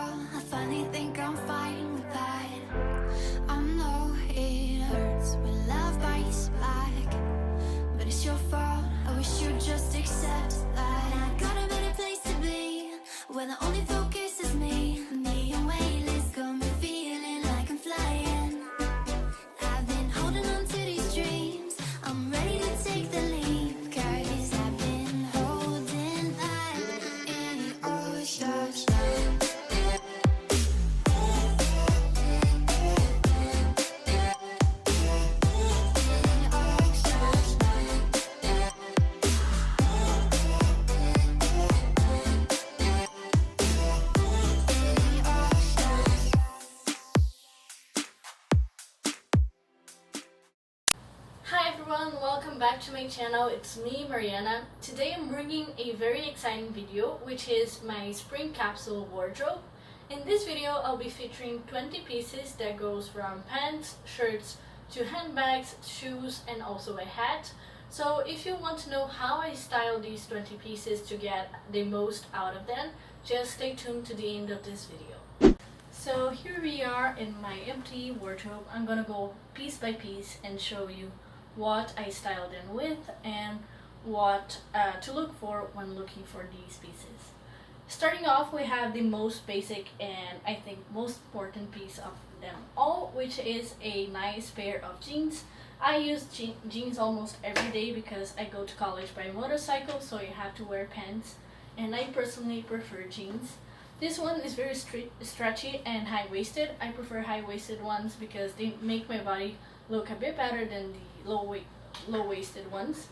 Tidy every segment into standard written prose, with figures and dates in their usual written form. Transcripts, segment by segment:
fall, I finally think I'm fine with that. I know it hurts when love bites back, but it's your fault, I wish you'd just accept that. I got a better place to be, where the only focus is me. Neon wavelengths got me feeling like I'm flying. I've been holding on to these dreams, I'm ready to take the leap, 'cause I've been holding back in all stars. Hi everyone, welcome back to my channel. It's me, Mariana. Today I'm bringing a very exciting video, which is my spring capsule wardrobe. In this video, I'll be featuring 20 pieces that goes from pants, shirts, to handbags, shoes, and also a hat. So if you want to know how I style these 20 pieces to get the most out of them, just stay tuned to the end of this video. So here we are in my empty wardrobe. I'm gonna go piece by piece and show you what I styled them with and what to look for when looking for these pieces. Starting off, we have the most basic and I think most important piece of them all, which is a nice pair of jeans. I use jeans almost every day because I go to college by motorcycle, so you have to wear pants, and I personally prefer jeans. This one is very stretchy and high-waisted. I prefer high-waisted ones because they make my body look a bit better than the low-waisted ones.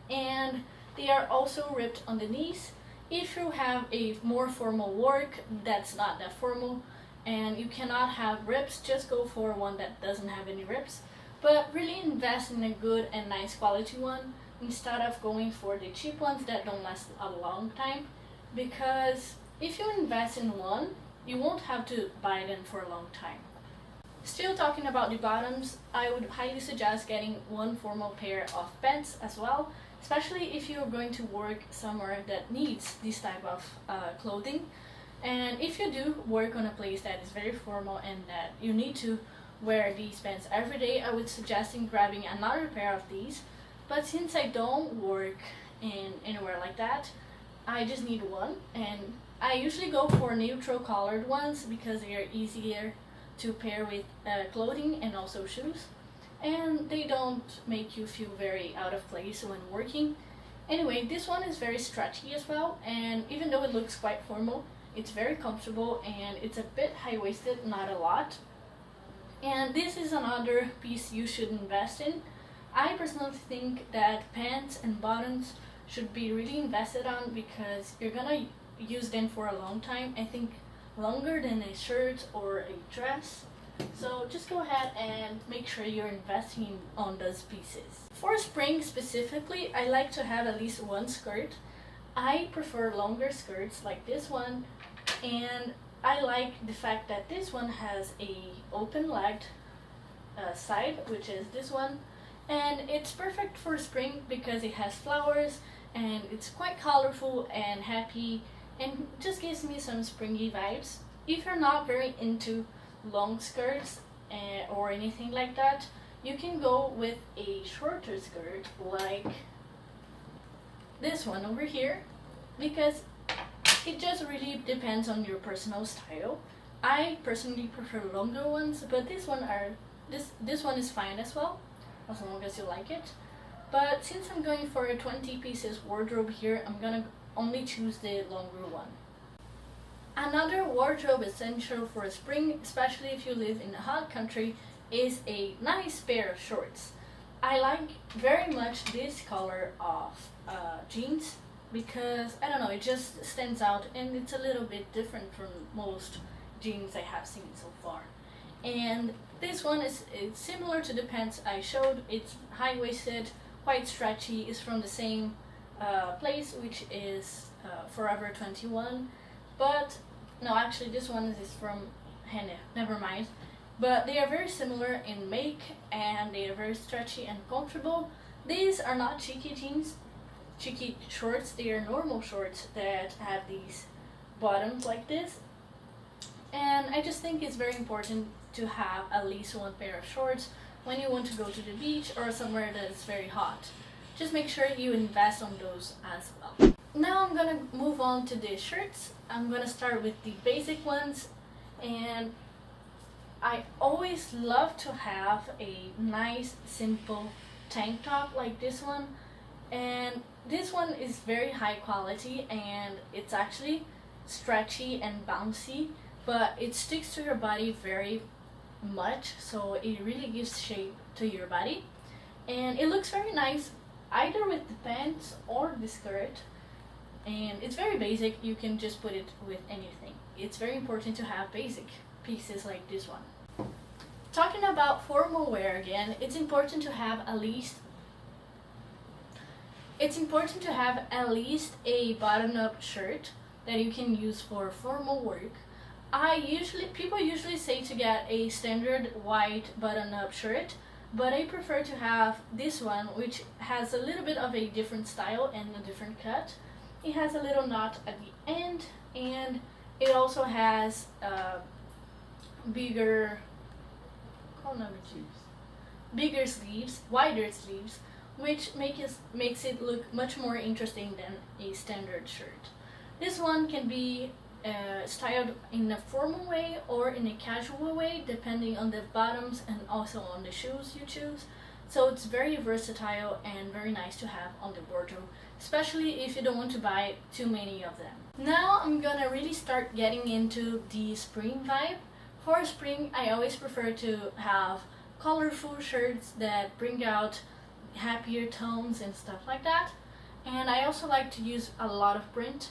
And they are also ripped on the knees. If you have a more formal work that's not that formal and you cannot have rips, just go for one that doesn't have any rips. But really invest in a good and nice quality one instead of going for the cheap ones that don't last a long time, because if you invest in one, you won't have to buy them for a long time. Still talking about the bottoms, I would highly suggest getting one formal pair of pants as well, especially if you're going to work somewhere that needs this type of clothing. And if you do work on a place that is very formal and that you need to wear these pants every day, I would suggest grabbing another pair of these. But since I don't work in anywhere like that, I just need one, and I usually go for neutral colored ones because they are easier to pair with clothing and also shoes, and they don't make you feel very out of place when working. Anyway, this one is very stretchy as well, and even though it looks quite formal, it's very comfortable and it's a bit high-waisted, not a lot. And this is another piece you should invest in. I personally think that pants and bottoms should be really invested on because you're gonna use them for a long time. I think longer than a shirt or a dress. So just go ahead and make sure you're investing on those pieces. For spring specifically, I like to have at least one skirt. I prefer longer skirts like this one, and I like the fact that this one has a open-legged side, which is this one, and it's perfect for spring because it has flowers and it's quite colorful and happy and just gives me some springy vibes. If you're not very into long skirts or anything like that, you can go with a shorter skirt like this one over here, because it just really depends on your personal style. I personally prefer longer ones, but this one is fine as well, as long as you like it. But since I'm going for a 20 pieces wardrobe here, I'm gonna only choose the longer one. Another wardrobe essential for spring, especially if you live in a hot country, is a nice pair of shorts. I like very much this color of jeans because, I don't know, it just stands out and it's a little bit different from most jeans I have seen so far. And this one is similar to the pants I showed. It's high-waisted, quite stretchy, is from the same place, which is Forever 21. But no, actually this one is from Renner, never mind. But they are very similar in make and they are very stretchy and comfortable. These are not cheeky jeans, cheeky shorts, they are normal shorts that have these bottoms like this. And I just think it's very important to have at least one pair of shorts when you want to go to the beach or somewhere that is very hot. Just make sure you invest on those as well. Now I'm gonna move on to the shirts. I'm gonna start with the basic ones, and I always love to have a nice simple tank top like this one, and this one is very high quality and it's actually stretchy and bouncy, but it sticks to your body very much, so it really gives shape to your body, and it looks very nice either with the pants or the skirt, and it's very basic. You can just put it with anything. It's very important to have basic pieces like this one. Talking about formal wear again, it's important to have at least a button-up shirt that you can use for formal work. People usually say to get a standard white button-up shirt, but I prefer to have this one, which has a little bit of a different style and a different cut. It has a little knot at the end, and it also has bigger sleeves, wider sleeves, which makes it look much more interesting than a standard shirt. This one can be styled in a formal way or in a casual way, depending on the bottoms and also on the shoes you choose. So it's very versatile and very nice to have on the wardrobe, especially if you don't want to buy too many of them. Now I'm gonna really start getting into the spring vibe. For spring, I always prefer to have colorful shirts that bring out happier tones and stuff like that. And I also like to use a lot of print.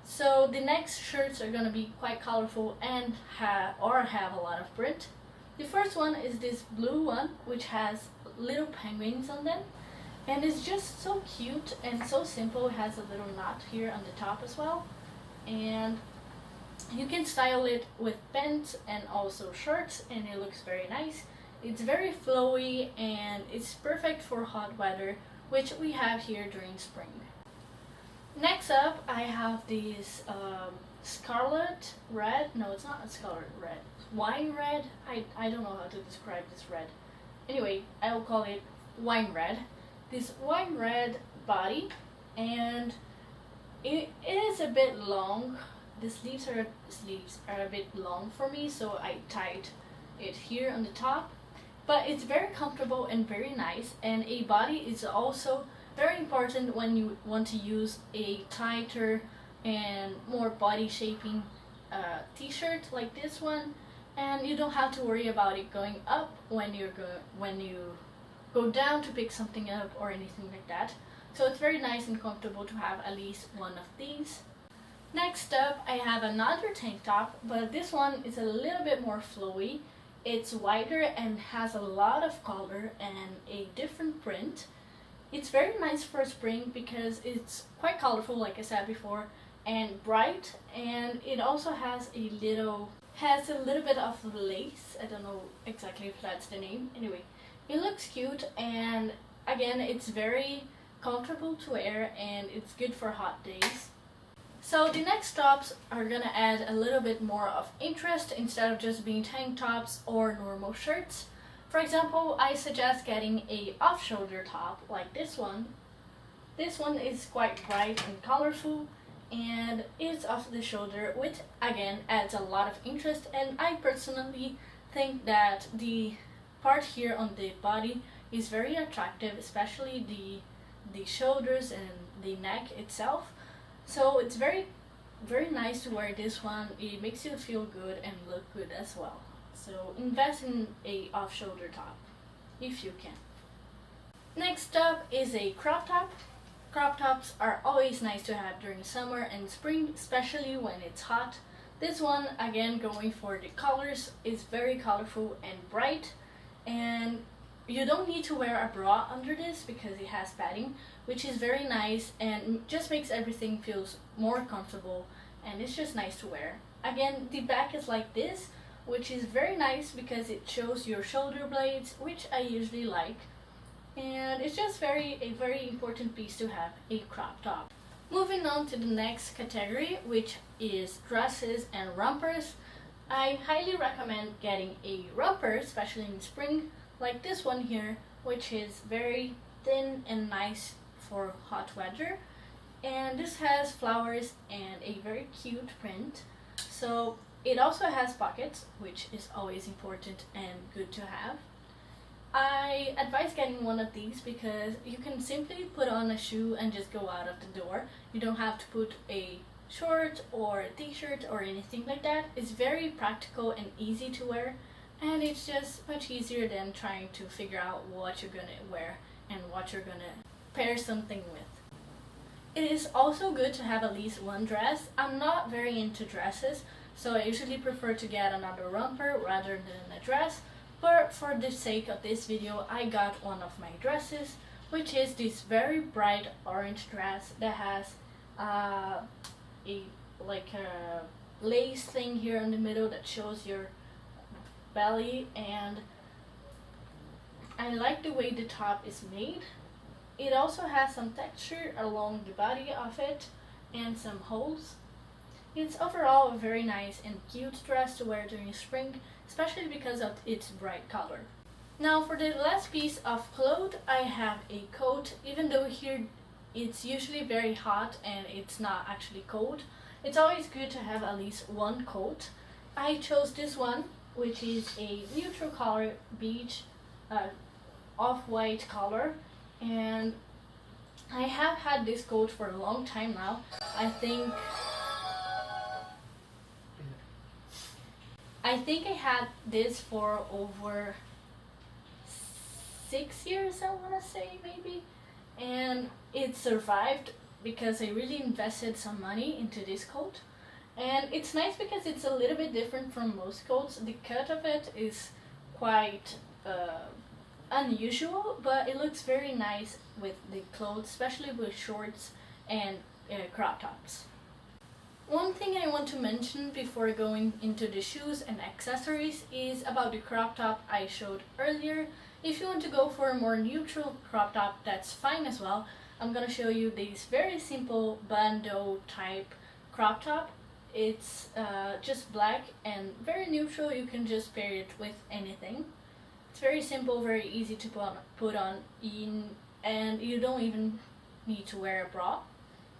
So the next shirts are gonna be quite colorful and have a lot of print. The first one is this blue one, which has little penguins on them, and it's just so cute and so simple. It has a little knot here on the top as well, and you can style it with pants and also shorts, and it looks very nice. It's very flowy and it's perfect for hot weather, which we have here during spring. Next up, I have this scarlet red. No, it's not a scarlet red. Wine red. I don't know how to describe this red. Anyway, I'll call it wine red. This wine red body, and it is a bit long. The sleeves are a bit long for me, so I tied it here on the top. But it's very comfortable and very nice, and a body is also very important when you want to use a tighter and more body shaping t-shirt like this one, and you don't have to worry about it going up when you go down to pick something up or anything like that. So it's very nice and comfortable to have at least one of these. Next up, I have another tank top, but this one is a little bit more flowy. It's wider and has a lot of color and a different print. It's very nice for spring because it's quite colorful, like I said before, and bright, and it also has a little bit of lace. I don't know exactly if that's the name. Anyway, it looks cute, and again, it's very comfortable to wear and it's good for hot days. So the next tops are gonna add a little bit more of interest instead of just being tank tops or normal shirts. For example, I suggest getting a off-shoulder top like this one. This one is quite bright and colorful, and it's off the shoulder, which again adds a lot of interest, and I personally think that the part here on the body is very attractive, especially the shoulders and the neck itself. So it's very nice to wear this one. It makes you feel good and look good as well. So invest in a off-shoulder top if you can. Next up is a crop top. Crop tops are always nice to have during summer and spring, especially when it's hot. This one, again, going for the colors, is very colorful and bright, and you don't need to wear a bra under this because it has padding, which is very nice and just makes everything feels more comfortable, and it's just nice to wear. Again, the back is like this, which is very nice because it shows your shoulder blades, which I usually like, and it's just a very important piece to have, a crop top. Moving on to the next category, which is dresses and rompers. I highly recommend getting a romper, especially in spring, like this one here, which is very thin and nice for hot weather. And this has flowers and a very cute print. So it also has pockets, which is always important and good to have. I advise getting one of these because you can simply put on a shoe and just go out of the door. You don't have to put a short or a t-shirt or anything like that. It's very practical and easy to wear, and it's just much easier than trying to figure out what you're gonna wear and what you're gonna pair something with. It is also good to have at least one dress. I'm not very into dresses, so I usually prefer to get another romper rather than a dress, but for the sake of this video I got one of my dresses, which is this very bright orange dress that has a lace thing here in the middle that shows your belly, and I like the way the top is made. It also has some texture along the body of it and some holes. It's overall a very nice and cute dress to wear during spring, especially because of its bright color. Now for the last piece of clothes, I have a coat. Even though here it's usually very hot and it's not actually cold, it's always good to have at least one coat. I chose this one, which is a neutral color, beige, off-white color, and I have had this coat for a long time now. I think I had this for over 6 years, I want to say, maybe, and it survived because I really invested some money into this coat. And it's nice because it's a little bit different from most coats. The cut of it is quite unusual, but it looks very nice with the clothes, especially with shorts and crop tops. One thing I want to mention before going into the shoes and accessories is about the crop top I showed earlier. If you want to go for a more neutral crop top, that's fine as well. I'm gonna show you this very simple bandeau type crop top. It's just black and very neutral. You can just pair it with anything. It's very simple, very easy to put on in, and you don't even need to wear a bra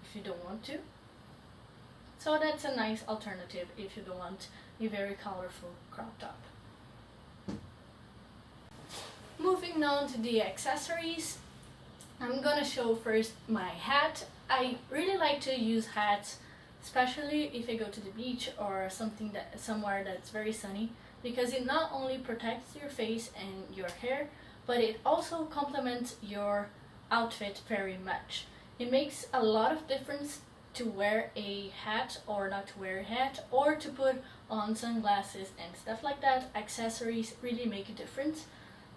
if you don't want to. So that's a nice alternative if you don't want a very colorful crop top. Moving on to the accessories, I'm gonna show first my hat. I really like to use hats, especially if I go to the beach or somewhere that's very sunny, because it not only protects your face and your hair, but it also complements your outfit very much. It makes a lot of difference to wear a hat or not to wear a hat, or to put on sunglasses and stuff like that. Accessories really make a difference.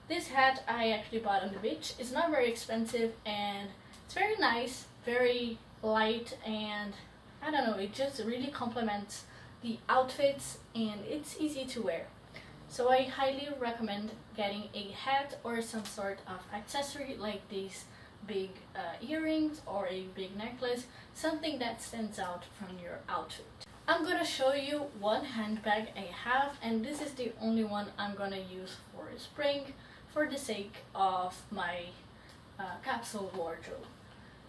This hat I actually bought on the beach. It's not very expensive and it's very nice, very light, and I don't know, it just really complements the outfits and it's easy to wear. So I highly recommend getting a hat or some sort of accessory like these big earrings or a big necklace, something that stands out from your outfit. I'm gonna show you one handbag I have, and this is the only one I'm gonna use for spring for the sake of my capsule wardrobe.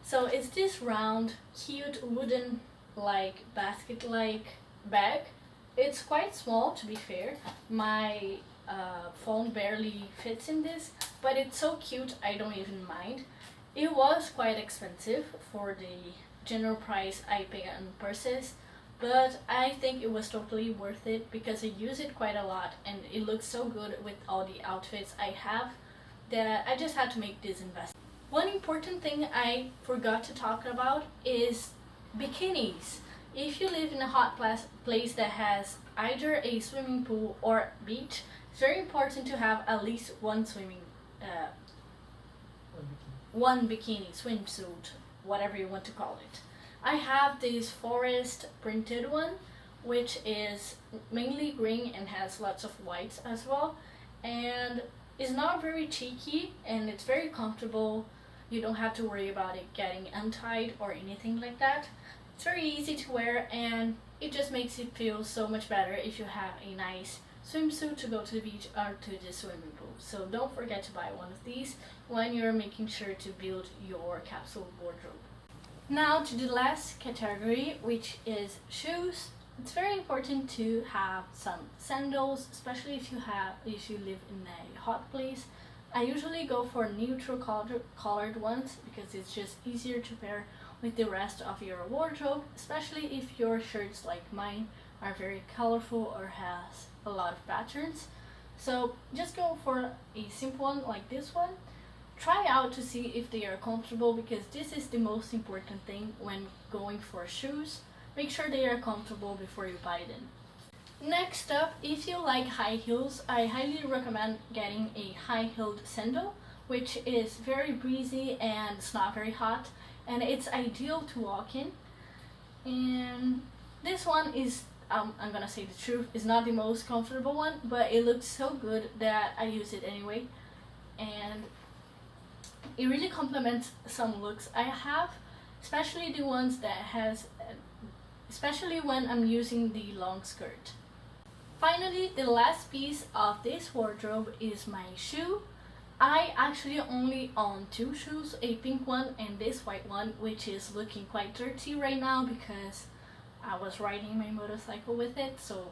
So it's this round, cute wooden basket-like bag. It's quite small, to be fair. My phone barely fits in this, but it's so cute I don't even mind. It was quite expensive for the general price I pay on purses, but I think it was totally worth it because I use it quite a lot and it looks so good with all the outfits I have that I just had to make this investment. One important thing I forgot to talk about is bikinis. If you live in a hot place that has either a swimming pool or beach, it's very important to have at least one bikini, swimsuit, whatever you want to call it. I have this forest printed one, which is mainly green and has lots of whites as well, and it's not very cheeky and it's very comfortable. You don't have to worry about it getting untied or anything like that. It's very easy to wear and it just makes it feel so much better if you have a nice swimsuit to go to the beach or to the swimming pool. So don't forget to buy one of these when you're making sure to build your capsule wardrobe. Now to the last category, which is shoes. It's very important to have some sandals, especially if you live in a hot place. I usually go for neutral colored ones because it's just easier to pair with the rest of your wardrobe, especially if your shirts like mine are very colorful or has a lot of patterns. So just go for a simple one like this one. Try out to see if they are comfortable, because this is the most important thing when going for shoes. Make sure they are comfortable before you buy them. Next up, if you like high heels, I highly recommend getting a high-heeled sandal, which is very breezy and it's not very hot, and it's ideal to walk in. And this one is, I'm gonna say the truth, is not the most comfortable one, but it looks so good that I use it anyway. And it really complements some looks I have, especially the ones that especially when I'm using the long skirt. Finally, the last piece of this wardrobe is my shoe. I actually only own two shoes, a pink one and this white one, which is looking quite dirty right now because I was riding my motorcycle with it, so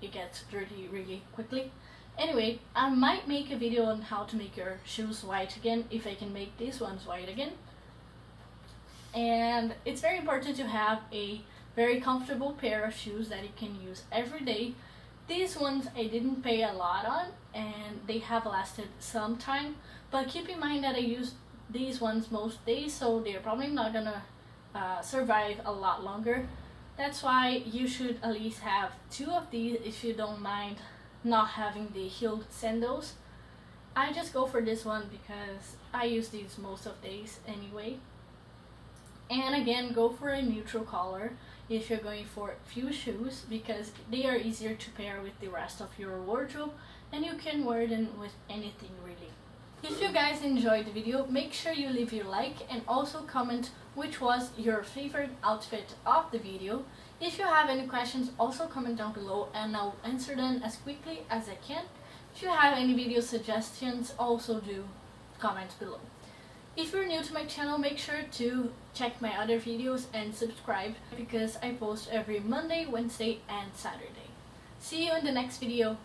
it gets dirty really quickly. Anyway, I might make a video on how to make your shoes white again, if I can make these ones white again. And it's very important to have a very comfortable pair of shoes that you can use every day. These ones I didn't pay a lot on and they have lasted some time, but keep in mind that I use these ones most days, so they're probably not gonna survive a lot longer. That's why you should at least have two of these if you don't mind not having the heeled sandals. I just go for this one because I use these most of days anyway. And again, go for a neutral color if you're going for few shoes, because they are easier to pair with the rest of your wardrobe and you can wear them with anything really. If you guys enjoyed the video, make sure you leave your like and also comment which was your favorite outfit of the video. If you have any questions, also comment down below and I'll answer them as quickly as I can. If you have any video suggestions, also do comment below. If you're new to my channel, make sure to check my other videos and subscribe, because I post every Monday, Wednesday and Saturday. See you in the next video.